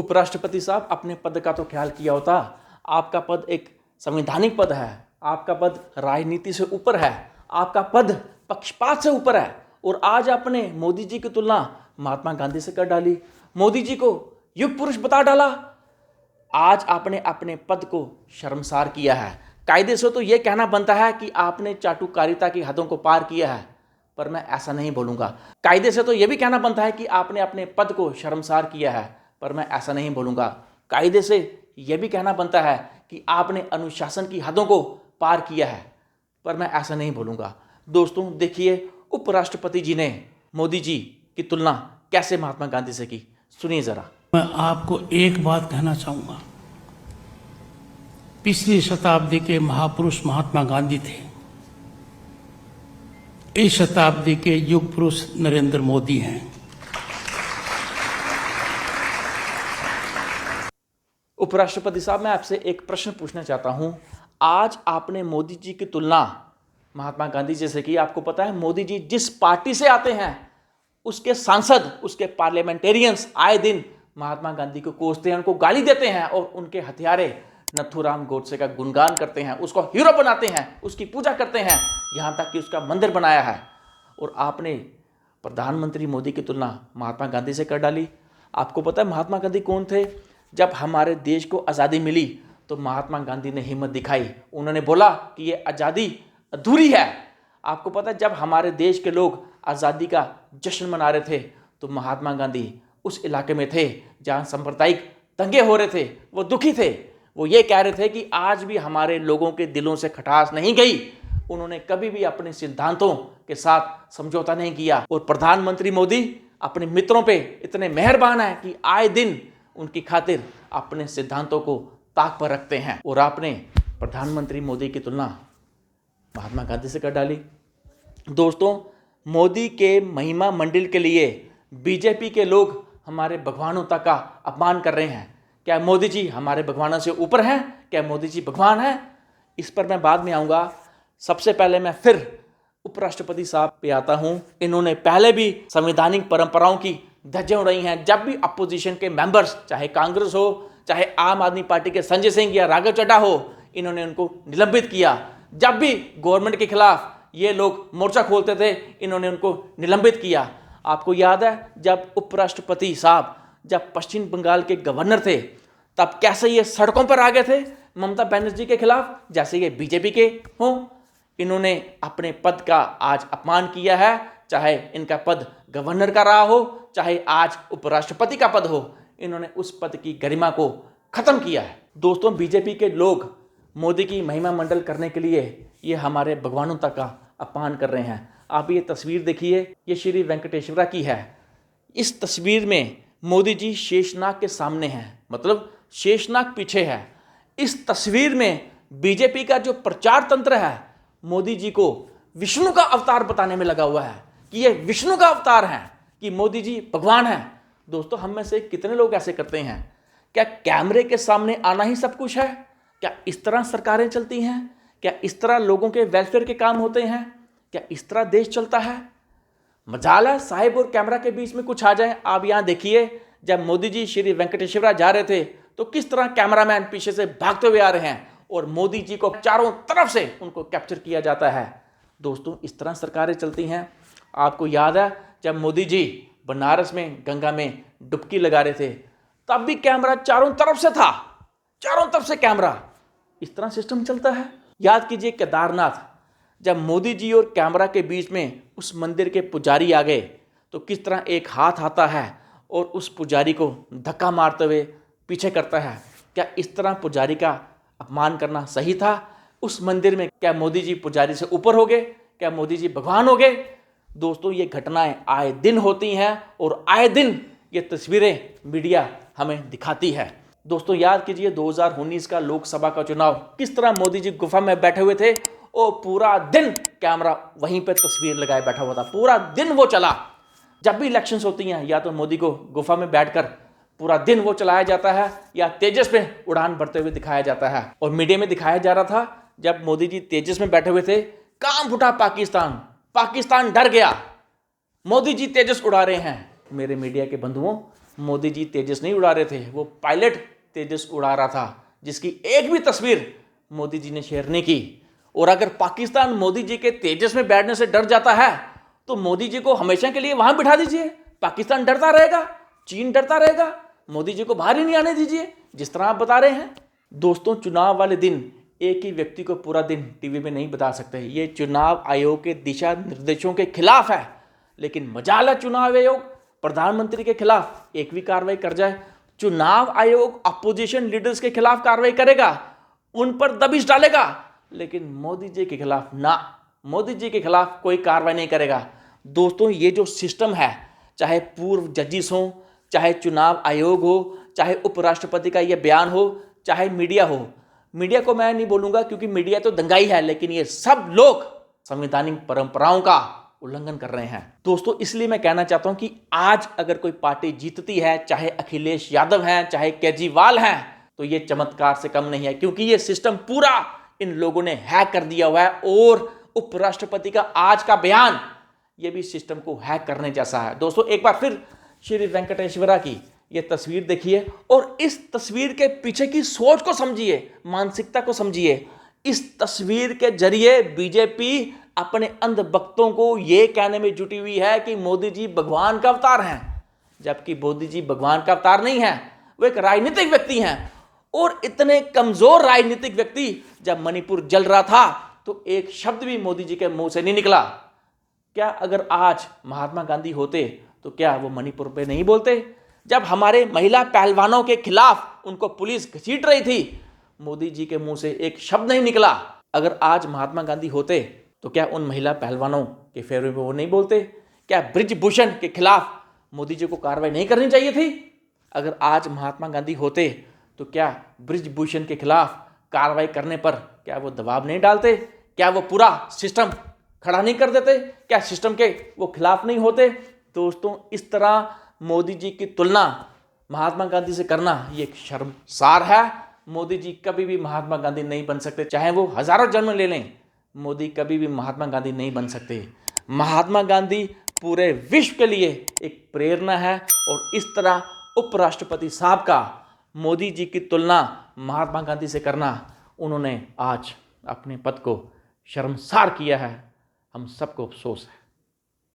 उपराष्ट्रपति साहब, अपने पद का तो ख्याल किया होता। आपका पद एक संवैधानिक पद है, आपका पद राजनीति से ऊपर है, आपका पद पक्षपात से ऊपर है। और आज आपने मोदी जी की तुलना महात्मा गांधी से कर डाली, मोदी जी को युग पुरुष बता डाला। आज आपने अपने पद को शर्मसार किया है। कायदे से तो यह कहना बनता है कि आपने चाटुकारिता की हदों को पार किया है, पर मैं ऐसा नहीं बोलूँगा। कायदे से तो यह भी कहना बनता है कि आपने अपने पद को शर्मसार किया है, पर मैं ऐसा नहीं बोलूँगा। कायदे से यह भी कहना बनता है कि आपने अनुशासन की हदों को पार किया है, पर मैं ऐसा नहीं बोलूँगा। दोस्तों देखिए, उपराष्ट्रपति जी ने मोदी जी की तुलना कैसे महात्मा गांधी से की, सुनिए ज़रा। मैं आपको एक बात कहना चाहूँगा। पिछली शताब्दी के महापुरुष महात्मा गांधी थे, इस शताब्दी के युग पुरुष नरेंद्र मोदी हैं। उपराष्ट्रपति साहब, मैं आपसे एक प्रश्न पूछना चाहता हूं। आज आपने मोदी जी की तुलना महात्मा गांधी जी से की। आपको पता है मोदी जी जिस पार्टी से आते हैं उसके सांसद, उसके पार्लियामेंटेरियंस आए दिन महात्मा गांधी को कोसते हैं, उनको गाली देते हैं और उनके हथियारे नथुराम गोडसे का गुणगान करते हैं, उसको हीरो बनाते हैं, उसकी पूजा करते हैं, यहाँ तक कि उसका मंदिर बनाया है। और आपने प्रधानमंत्री मोदी की तुलना महात्मा गांधी से कर डाली। आपको पता है महात्मा गांधी कौन थे? जब हमारे देश को आज़ादी मिली तो महात्मा गांधी ने हिम्मत दिखाई, उन्होंने बोला कि ये आज़ादी अधूरी है। आपको पता है जब हमारे देश के लोग आज़ादी का जश्न मना रहे थे तो महात्मा गांधी उस इलाके में थे जहाँ सांप्रदायिक दंगे हो रहे थे, वो दुखी थे, वो ये कह रहे थे कि आज भी हमारे लोगों के दिलों से खटास नहीं गई। उन्होंने कभी भी अपने सिद्धांतों के साथ समझौता नहीं किया। और प्रधानमंत्री मोदी अपने मित्रों पे इतने मेहरबान हैं कि आए दिन उनकी खातिर अपने सिद्धांतों को ताक पर रखते हैं। और आपने प्रधानमंत्री मोदी की तुलना महात्मा गांधी से कर डाली। दोस्तों, मोदी के महिमा मंडिल के लिए बीजेपी के लोग हमारे भगवानों तक का अपमान कर रहे हैं। क्या मोदी जी हमारे भगवानों से ऊपर हैं? क्या मोदी जी भगवान हैं? इस पर मैं बाद में आऊँगा। सबसे पहले मैं फिर उपराष्ट्रपति साहब पे आता हूँ। इन्होंने पहले भी संवैधानिक परंपराओं की धज्जियां उड़ाई हैं। जब भी अपोजिशन के मेंबर्स, चाहे कांग्रेस हो, चाहे आम आदमी पार्टी के संजय सिंह या राघव चड्ढा हो, इन्होंने उनको निलंबित किया। जब भी गवर्नमेंट के खिलाफ ये लोग मोर्चा खोलते थे, इन्होंने उनको निलंबित किया। आपको याद है जब उपराष्ट्रपति साहब जब पश्चिम बंगाल के गवर्नर थे तब कैसे ये सड़कों पर आ गए थे ममता बनर्जी के खिलाफ, जैसे ये बीजेपी के हों। इन्होंने अपने पद का आज अपमान किया है, चाहे इनका पद गवर्नर का रहा हो, चाहे आज उपराष्ट्रपति का पद हो, इन्होंने उस पद की गरिमा को खत्म किया है। दोस्तों, बीजेपी के लोग मोदी की महिमा मंडल करने के लिए ये हमारे भगवानों तक का अपमान कर रहे हैं। आप ये तस्वीर देखिए, ये श्री वेंकटेश्वरा की है। इस तस्वीर में मोदी जी शेषनाग के सामने हैं, मतलब शेषनाग पीछे है। इस तस्वीर में बीजेपी का जो प्रचार तंत्र है मोदी जी को विष्णु का अवतार बताने में लगा हुआ है कि ये विष्णु का अवतार है, कि मोदी जी भगवान हैं। दोस्तों, हम में से कितने लोग ऐसे करते हैं? क्या कैमरे के सामने आना ही सब कुछ है? क्या इस तरह सरकारें चलती हैं? क्या इस तरह लोगों के वेलफेयर के काम होते हैं? क्या इस तरह देश चलता है? मजाल है साहिब और कैमरा के बीच में कुछ आ जाए। आप यहाँ देखिए, जब मोदी जी श्री वेंकटेश्वरा जा रहे थे तो किस तरह कैमरामैन पीछे से भागते हुए आ रहे हैं और मोदी जी को चारों तरफ से उनको कैप्चर किया जाता है। दोस्तों, इस तरह सरकारें चलती हैं। आपको याद है जब मोदी जी बनारस में गंगा में डुबकी लगा रहे थे तब भी कैमरा चारों तरफ से था, चारों तरफ से कैमरा। इस तरह सिस्टम चलता है। याद कीजिए केदारनाथ, जब मोदी जी और कैमरा के बीच में उस मंदिर के पुजारी आ गए तो किस तरह एक हाथ आता है और उस पुजारी को धक्का मारते हुए पीछे करता है। क्या इस तरह पुजारी का अपमान करना सही था? उस मंदिर में क्या मोदी जी पुजारी से ऊपर हो गए? क्या मोदी जी भगवान हो गए? दोस्तों, ये घटनाएं आए दिन होती हैं और आए दिन ये तस्वीरें मीडिया हमें दिखाती है। दोस्तों, याद कीजिए 2019 का लोकसभा का चुनाव, किस तरह मोदी जी गुफा में बैठे हुए थे और पूरा दिन कैमरा वहीं पे तस्वीर लगाए बैठा हुआ था। पूरा दिन वो चला। जब भी इलेक्शंस होती हैं या तो मोदी को गुफा में बैठकर पूरा दिन वो चलाया जाता है या तेजस में उड़ान भरते हुए दिखाया जाता है। और मीडिया में दिखाया जा रहा था जब मोदी जी तेजस में बैठे हुए थे, कांप उठा पाकिस्तान, पाकिस्तान डर गया, मोदी जी तेजस उड़ा रहे हैं। मेरे मीडिया के बंधुओं, मोदी जी तेजस नहीं उड़ा रहे थे, वो पायलट तेजस उड़ा रहा था, जिसकी एक भी तस्वीर मोदी जी ने शेयर नहीं की। और अगर पाकिस्तान मोदी जी के तेजस में बैठने से डर जाता है तो मोदी जी को हमेशा के लिए वहां बिठा दीजिए, पाकिस्तान डरता रहेगा, चीन डरता रहेगा, मोदी जी को बाहर ही नहीं आने दीजिए, जिस तरह आप बता रहे हैं। दोस्तों, चुनाव वाले दिन एक ही व्यक्ति को पूरा दिन टीवी में नहीं बता सकते, ये चुनाव आयोग के दिशा निर्देशों के खिलाफ है। लेकिन मजाल है चुनाव आयोग प्रधानमंत्री के खिलाफ एक भी कार्रवाई कर जाए। चुनाव आयोग अपोजिशन लीडर्स के खिलाफ कार्रवाई करेगा, उन पर दबिश डालेगा, लेकिन मोदी जी के खिलाफ ना, मोदी जी के खिलाफ कोई कार्रवाई नहीं करेगा। दोस्तों, ये जो सिस्टम है, चाहे पूर्व जजिस हो, चाहे चुनाव आयोग हो, चाहे उपराष्ट्रपति का ये बयान हो, चाहे मीडिया हो, मीडिया को मैं नहीं बोलूंगा क्योंकि मीडिया तो दंगाई है, लेकिन ये सब लोग संवैधानिक परंपराओं का उल्लंघन कर रहे हैं। दोस्तों, इसलिए मैं कहना चाहता हूं कि आज अगर कोई पार्टी जीतती है, चाहे अखिलेश यादव हैं, चाहे केजरीवाल हैं, तो ये चमत्कार से कम नहीं है, क्योंकि ये सिस्टम पूरा इन लोगों ने हैक कर दिया हुआ है। और उपराष्ट्रपति का आज का बयान ये भी सिस्टम को हैक करने जैसा है। दोस्तों, एक बार फिर श्री वेंकटेश्वरा की ये तस्वीर देखिए और इस तस्वीर के पीछे की सोच को समझिए, मानसिकता को समझिए। इस तस्वीर के जरिए बीजेपी अपने अंध भक्तों को यह कहने में जुटी हुई है कि मोदी जी भगवान का अवतार हैं, जबकि मोदी जी भगवान का अवतार नहीं है, वो एक राजनीतिक व्यक्ति हैं। और इतने कमजोर राजनीतिक व्यक्ति, जब मणिपुर जल रहा था तो एक शब्द भी मोदी जी के मुंह से नहीं निकला। क्या अगर आज महात्मा गांधी होते तो क्या वो मणिपुर पे नहीं बोलते? जब हमारे महिला पहलवानों के खिलाफ उनको पुलिस घसीट रही थी, मोदी जी के मुंह से एक शब्द नहीं निकला। अगर आज महात्मा गांधी होते तो क्या उन महिला पहलवानों के फेवर में वो नहीं बोलते? क्या ब्रिजभूषण के खिलाफ मोदी जी को कार्रवाई नहीं करनी चाहिए थी? अगर आज महात्मा गांधी होते तो क्या ब्रिजभूषण के खिलाफ कार्रवाई करने पर क्या वो दबाव नहीं डालते? क्या वो पूरा सिस्टम खड़ा नहीं कर देते? क्या सिस्टम के वो खिलाफ नहीं होते? दोस्तों, इस तरह मोदी जी की तुलना महात्मा गांधी से करना ये एक शर्मसार है। मोदी जी कभी भी महात्मा गांधी नहीं बन सकते, चाहे वो हजारों जन्म ले लें, मोदी कभी भी महात्मा गांधी नहीं बन सकते। महात्मा गांधी पूरे विश्व के लिए एक प्रेरणा है और इस तरह उपराष्ट्रपति साहब का मोदी जी की तुलना महात्मा गांधी से करना, उन्होंने आज अपने पद को शर्मसार किया है। हम सबको अफसोस है।